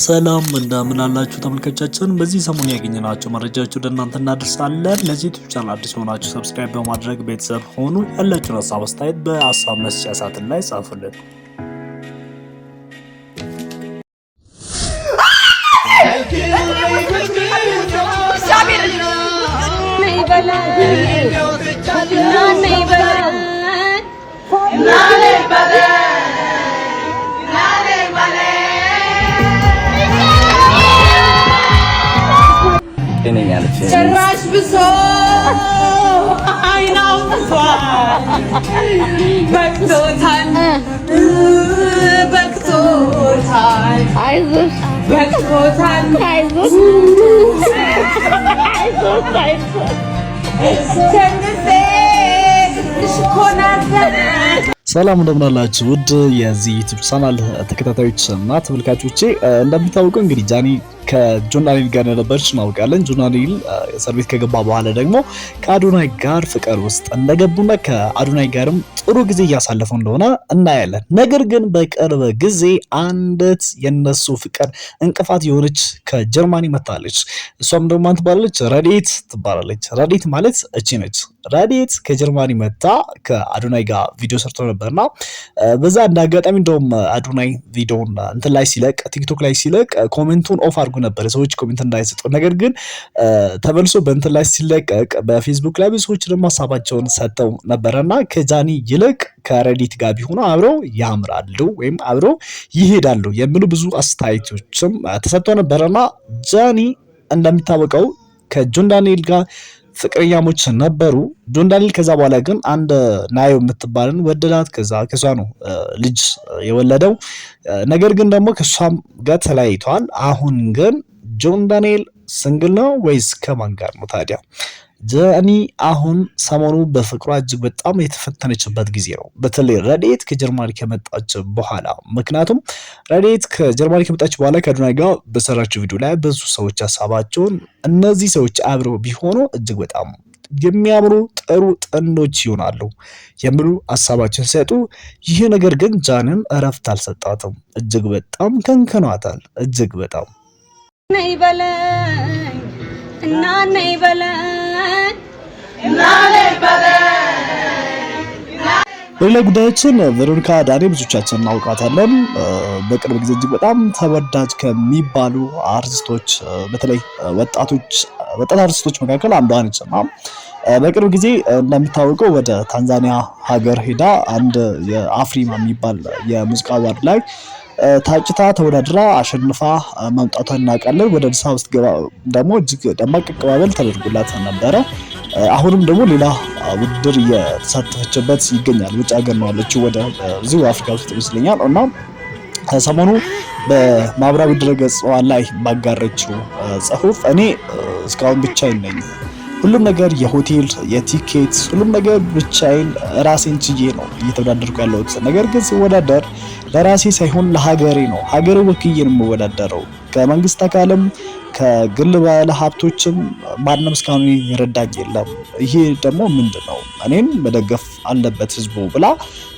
ሰላም እንደምን አላችሁ ተመልካቾቻችን። በዚህ ሰሞን ያገኘናቸው መረጃዎች ወደ እናንተ እናደርሳለን። ለዚህ ዩቲዩብ ቻናል አዲስ ሆናችሁ ሰብስክራይብ በማድረግ ቤተሰብ ሆኑ። ያላችሁን ሀሳብ አስተያየት በሀሳብ መስጫ ሳጥን ላይ ጻፉልን። ጭራሽ ብሶ አይናውቷል በቅቶታል በቅቶታል አይዞሽ በቅቶታል አይዞሽ አይዞሽ አይዞሽ ሰላም እንደምን አላችሁ ውድ የዚህ ዩቲዩብ ቻናል ተከታታዮች እና ተመልካቾቼ። እንደሚታወቀው እንግዲህ ጃኒ ከጆን ዳንኤል ጋር ነበርች እናውቃለን። ጆን ዳንኤል እስር ቤት ከገባ በኋላ ደግሞ ከአዶናይ ጋር ፍቅር ውስጥ እንደገቡና ከአዶናይ ጋርም ጥሩ ጊዜ እያሳለፉ እንደሆነ እናያለን። ነገር ግን በቅርብ ጊዜ አንዲት የነሱ ፍቅር እንቅፋት የሆነች ከጀርመኒ መጣለች። እሷም ደግሞ ማን ትባላለች? ረዲት ትባላለች። ረዲት ማለት እቺ ነች። ረዲት ከጀርመኒ መጣ ከአዶናይ ጋር ቪዲዮ ሰርቶ ነበርና በዛ እንዳጋጣሚ እንደውም አዶናይ ቪዲዮን እንትን ላይ ሲለቅ ቲክቶክ ላይ ሲለቅ ኮሜንቱን ኦፍ አድርጎ ነበር፣ ሰዎች ኮሜንት እንዳይሰጡ። ነገር ግን ተመልሶ በእንትን ላይ ሲለቀቅ በፌስቡክ ላይ ብዙ ሰዎች ደግሞ ሀሳባቸውን ሰጥተው ነበርና ከጃኒ ይልቅ ከረዲት ጋር ቢሆኑ አብረው ያምራሉ ወይም አብረው ይሄዳሉ የሚሉ ብዙ አስተያየቶችም ተሰጥተው ነበርና ጃኒ እንደሚታወቀው ከጆን ዳንኤል ጋር ፍቅረኛሞች ነበሩ። ጆን ዳንኤል ከዛ በኋላ ግን አንድ ናዮ የምትባልን ወደዳት። ከሷ ነው ልጅ የወለደው። ነገር ግን ደግሞ ከሷም ጋር ተለያይቷል። አሁን ግን ጆን ዳንኤል ሲንግል ነው ወይስ ከማን ጋር ነው ታዲያ? ጃኒ አሁን ሰሞኑ በፍቅሯ እጅግ በጣም የተፈተነችበት ጊዜ ነው። በተለይ ረዲት ከጀርመኒ ከመጣች በኋላ። ምክንያቱም ረዲት ከጀርመኒ ከመጣች በኋላ ከአዶናይ ጋር በሰራችው ቪዲዮ ላይ ብዙ ሰዎች ሀሳባቸውን እነዚህ ሰዎች አብረው ቢሆኑ እጅግ በጣም የሚያምሩ ጥሩ ጥንዶች ይሆናሉ የሚሉ ሀሳባቸውን ሲሰጡ፣ ይህ ነገር ግን ጃኒን እረፍት አልሰጣትም። እጅግ በጣም ከንከኗታል። እጅግ በጣም ነይ በለኝ እና ነይ በለኝ በሌላ ጉዳያችን ቬሮኒካ አዳኔ ብዙዎቻችን እናውቃታለን። በቅርብ ጊዜ እጅግ በጣም ተወዳጅ ከሚባሉ አርቲስቶች በተለይ ወጣት አርቲስቶች መካከል አንዷ ነች እና በቅርብ ጊዜ እንደሚታወቀው ወደ ታንዛኒያ ሀገር ሄዳ አንድ የአፍሪማ የሚባል የሙዚቃ አዋርድ ላይ ታጭታ ተወዳድራ አሸንፋ መምጣቷን እናውቃለን። ወደ አዲስ አበባ ስትገባ ደግሞ እጅግ ደማቅ አቀባበል ተደርጎላት ነበረ። አሁንም ደግሞ ሌላ ውድድር እየተሳተፈችበት ይገኛል። ውጭ ሀገር ነው ያለችው፣ ወደ እዚሁ አፍሪካ ውስጥ ይመስለኛል። እና ሰሞኑ በማህበራዊ ድረገጽ ላይ ባጋረችው ጽሁፍ እኔ እስካሁን ብቻዬን ነኝ፣ ሁሉም ነገር የሆቴል የቲኬት ሁሉም ነገር ብቻዬን ራሴን ችዬ ነው እየተወዳደርኩ ያለሁት። ነገር ግን ሲወዳደር ለራሴ ሳይሆን ለሀገሬ ነው። ሀገሬ ወክዬ ነው የምወዳደረው። ከመንግስት አካልም ከግል ባለ ሀብቶችም ማንም እስካሁን ይረዳኝ የለም። ይሄ ደግሞ ምንድነው እኔን መደገፍ አለበት ህዝቡ ብላ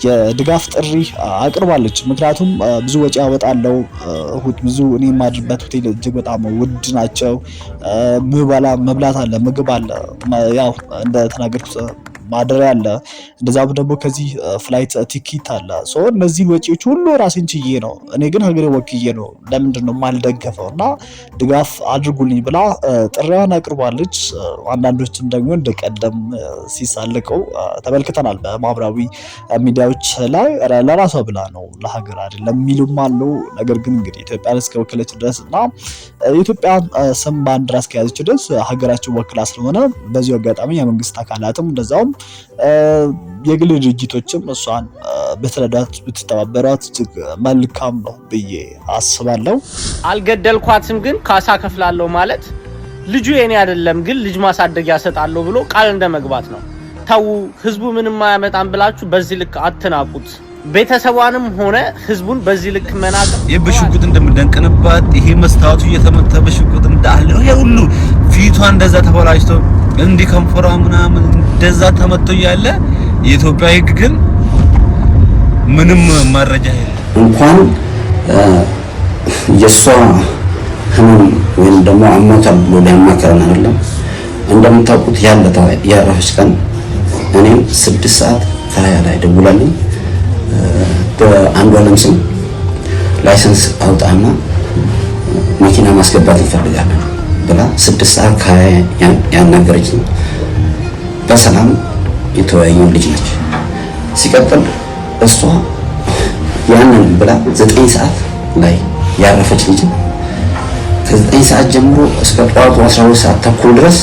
የድጋፍ ጥሪ አቅርባለች። ምክንያቱም ብዙ ወጪ ያወጣለው ብዙ እኔ የማድርበት ሆቴል እጅግ በጣም ውድ ናቸው። መብላት አለ፣ ምግብ አለ፣ ያው እንደተናገርኩት ማደሪያ አለ፣ እንደዛም ደግሞ ከዚህ ፍላይት ቲኬት አለ። እነዚህን ወጪዎች ሁሉ ራሴን ችዬ ነው። እኔ ግን ሀገሬ ወክዬ ነው ለምንድን ነው የማልደገፈው እና ድጋፍ አድርጉልኝ ብላ ጥሪዋን አቅርባለች። አንዳንዶችም ደግሞ እንደቀደም ሲሳለቀው ተመልክተናል በማህበራዊ ሚዲያዎች ላይ። ለራሷ ብላ ነው ለሀገር አይደለም የሚሉም አሉ። ነገር ግን እንግዲህ ኢትዮጵያን እስከወከለች ድረስ እና የኢትዮጵያ ስም ባንዲራ እስከያዘች ድረስ ሀገራችን ወክላ ስለሆነ በዚሁ አጋጣሚ የመንግስት አካላትም እንደዛውም የግል ድርጅቶችም እሷን በተረዳት ብትተባበሯት እጅግ መልካም ነው ብዬ አስባለሁ። አልገደልኳትም ግን ካሳ ከፍላለሁ ማለት ልጁ የኔ አይደለም ግን ልጅ ማሳደጊያ ሰጣለሁ ብሎ ቃል እንደመግባት ነው። ተው፣ ህዝቡ ምንም አያመጣም ብላችሁ በዚህ ልክ አትናቁት። ቤተሰቧንም ሆነ ህዝቡን በዚህ ልክ መናቅ በሽጉጥ እንደምደንቅንባት ይሄ መስታወቱ እየተመታ በሽጉጥ እንዳለ ይሄ ሁሉ ፊቷ እንደዛ ተበላሽቶ እንዲህ ከንፈሯ ምናምን እንደዛ ተመቶ ያለ የኢትዮጵያ ህግ ግን ምንም መረጃ የለም። እንኳን የሷ ህመም ወይም ደግሞ አሞታል ብሎ ሊያማከረን አይደለም። እንደምታውቁት ያረፈች ቀን እኔም 6:20 ላይ ደውላልኝ በአንዱ ዓለም ስም ላይሰንስ አውጣና መኪና ማስገባት እንፈልጋለን ብላ 6:20 ያናገረችኝ በሰላም የተወያየን ልጅ ነች። ሲቀጥል እሷ ያንን ብላ 9 ሰዓት ላይ ያረፈች ልጅ ከ9 ሰዓት ጀምሮ እስከ ጠዋቱ 12 ሰዓት ተኩል ድረስ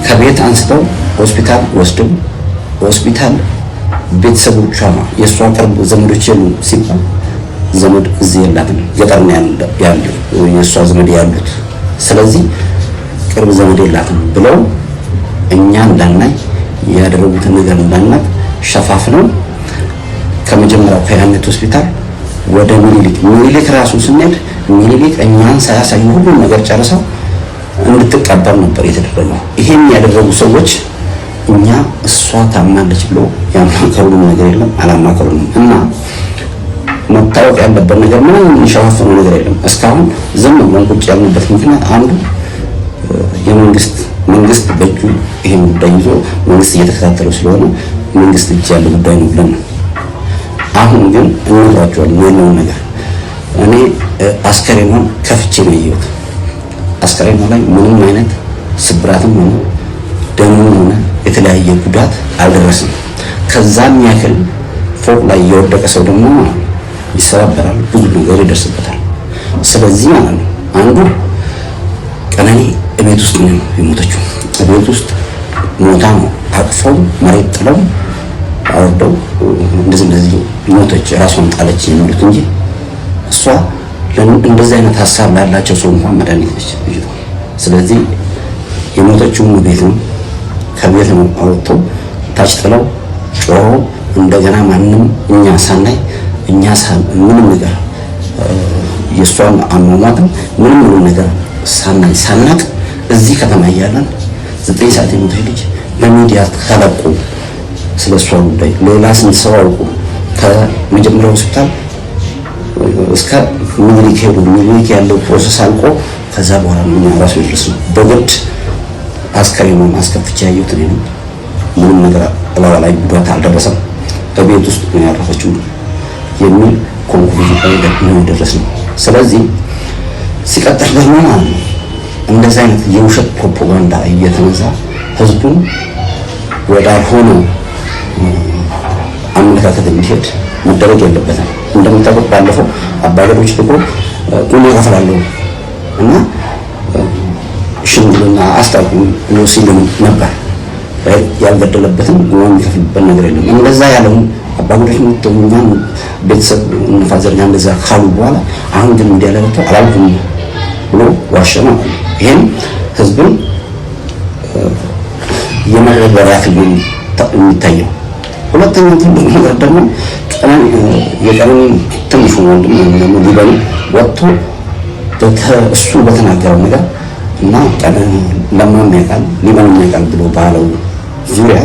ከቤት አንስተው ሆስፒታል ወስደው ሆስፒታል ቤተሰቦቿ የእሷ ቅርብ ዘመዶች የሉ ሲባል ዘመድ እዚህ የላትም፣ ገጠር ነው ያለው የእሷ ዘመድ ያሉት። ስለዚህ ቅርብ ዘመድ የላትም ብለው እኛ እንዳናይ ያደረጉትን ነገር እንዳናቅ ሸፋፍነው ከመጀመሪያው ከያኔት ሆስፒታል ወደ ሚኒሊክ ራሱ ስንሄድ ሚኒሊክ እኛን ሳያሳዩ ሁሉም ነገር ጨርሰው እንድትቀበር ነበር የተደረገው። ይሄን ያደረጉ ሰዎች እኛ እሷ ታማለች ብሎ ያማከሩን ነገር የለም፣ አላማከሩንም። እና መታወቅ ያለበት ነገር ምንም እንሸፋፍነው ነገር የለም። እስካሁን ዝም ብለን ቁጭ ያልንበት ምክንያት አንዱ መንግስት በእጁ ይሄን ጉዳይ ይዞ መንግስት እየተከታተለው ስለሆነ መንግስት እጅ ያለው ጉዳይ ነው ብለን ነው። አሁን ግን እንነግራቸዋለን ያለውን ነገር። እኔ አስከሬኗን ከፍቼ ነው ያየሁት። አስከሬኗ ላይ ምንም አይነት ስብራትም ሆነ ደምም ሆነ የተለያየ ጉዳት አልደረስም። ከዛም ያክል ፎቅ ላይ የወደቀ ሰው ደግሞ ይሰባበራል፣ ብዙ ነገር ይደርስበታል። ስለዚህ ማለት ነው አንዱ ቀነኒ እቤት ውስጥ ነው የሞተችው። እቤት ውስጥ ሞታ ነው አቅፈው መሬት ጥለው አወርደው እንደዚህ ሞተች፣ ራሷን ጣለች የሚሉት እንጂ እሷ እንደዚህ አይነት ሀሳብ ላላቸው ሰው እንኳን መድኃኒት ነች። ስለዚህ የሞተችው ቤት ነው፣ ከቤት ነው አወጥተው ታች ጥለው ጮኸው እንደገና ማንም እኛ ሳናይ ምንም ነገር የእሷን አሟሟትም ምንም ነገር ሳናቅ እዚህ ከተማ እያለን 9 ሰዓት የሞተች ልጅ በሚዲያ ተለቆ ስለሷ ጉዳይ ሌላ ስንት ሰው አውቁ ከመጀመሪያው ሆስፒታል እስከ ሚኒሊክ ሄዱ። ሚኒሊክ ያለው ፕሮሰስ አልቆ ከዛ በኋላ ምን ራሱ ይደርስ ነው። በግድ አስከሬኗን አስከፍቼ ያየሁት እኔ ነኝ። ምንም ነገር ላይ ጉዳት አልደረሰም፣ በቤት ውስጥ ነው ያረፈችው የሚል ኮንክሉዥን ላይ ነው የደረስነው። ስለዚህ ሲቀጥል ደግሞ ማለት ነው እንደዚህ አይነት የውሸት ፕሮፓጋንዳ እየተነዛ ህዝቡን ወዳልሆነ አመለካከት እንዲሄድ መደረግ የለበትም። እንደምታውቁት ባለፈው አባገሮች ልቆ ቁም ይከፍላለሁ እና ሽምግልና አስታውቁ ብሎ ሲልም ነበር። ያልገደለበትም ቁም የሚከፍልበት ነገር የለም። እንደዛ ያለው አባገሮች ምትኛን ቤተሰብ እንፋዘርኛ እንደዛ ካሉ በኋላ አሁን ግን እንዲያለበተው አላልኩም ብሎ ዋሸ ማለት ነው። ይሄን ህዝብን የማረጋጋት ያክል የሚታየው። ሁለተኛው ትልቁ ነገር ደግሞ የቀነኒ ትንሹ ወንድም ደግሞ ሊበን ወጥቶ እሱ በተናገረው ነገር እና ለማም ያውቃል ሊበን ያውቃል ብሎ ባለው ዙሪያ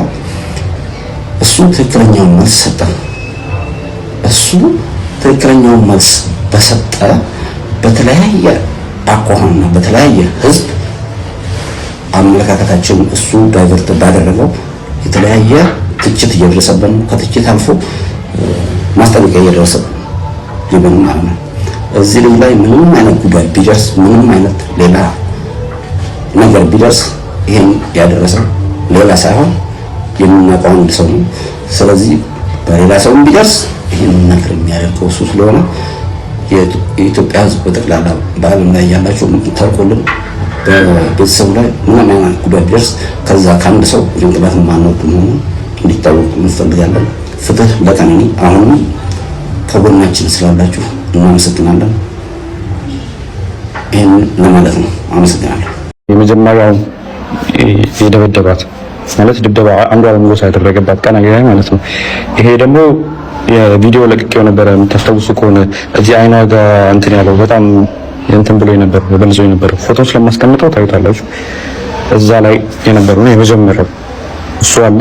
እሱ ትክክለኛውን መልስ ሰጠ። እሱ ትክክለኛውን መልስ በሰጠ በተለያየ አቋምና በተለያየ ህዝብ አመለካከታቸውን እሱ ዳይቨርት ባደረገው የተለያየ ትችት እየደረሰበት ነው። ከትችት አልፎ ማስጠንቀቂያ እየደረሰበት ሊበን ማለት ነው። እዚህ ልጅ ላይ ምንም አይነት ጉዳይ ቢደርስ ምንም አይነት ሌላ ነገር ቢደርስ ይሄን ያደረሰው ሌላ ሳይሆን የምናውቀው አንድ ሰው ነው። ስለዚህ በሌላ ሰው ቢደርስ ይሄን ነገር የሚያደርገው እሱ ስለሆነ የኢትዮጵያ ህዝብ በጠቅላላ በዓለም ላይ ያላችሁ ታውቁልን በቤተሰቡ ላይ ምንም አይነት ጉዳት ቢደርስ ከዛ ከአንድ ሰው ጭንቅላት ማንወጥ መሆኑን እንዲታወቅ እንፈልጋለን። ፍትህ ለቀነኒ። አሁንም ከጎናችን ስላላችሁ እናመሰግናለን። ይህን ለማለት ነው። አመሰግናለሁ። የመጀመሪያው የደበደባት ማለት ድብደባ አንዱ ዓለም ጎሳ ያደረገባት ቀነኒ ላይ ማለት ነው። ይሄ ደግሞ የቪዲዮ ለቅቄው ነበረ። የምታስታውሱ ከሆነ እዚህ አይኗ ጋር እንትን ያለው በጣም እንትን ብሎ የነበረ በልዞ የነበረ ፎቶዎች ለማስቀምጠው ታዩታላችሁ። እዛ ላይ የነበረው የመጀመሪያው እሱ አለ።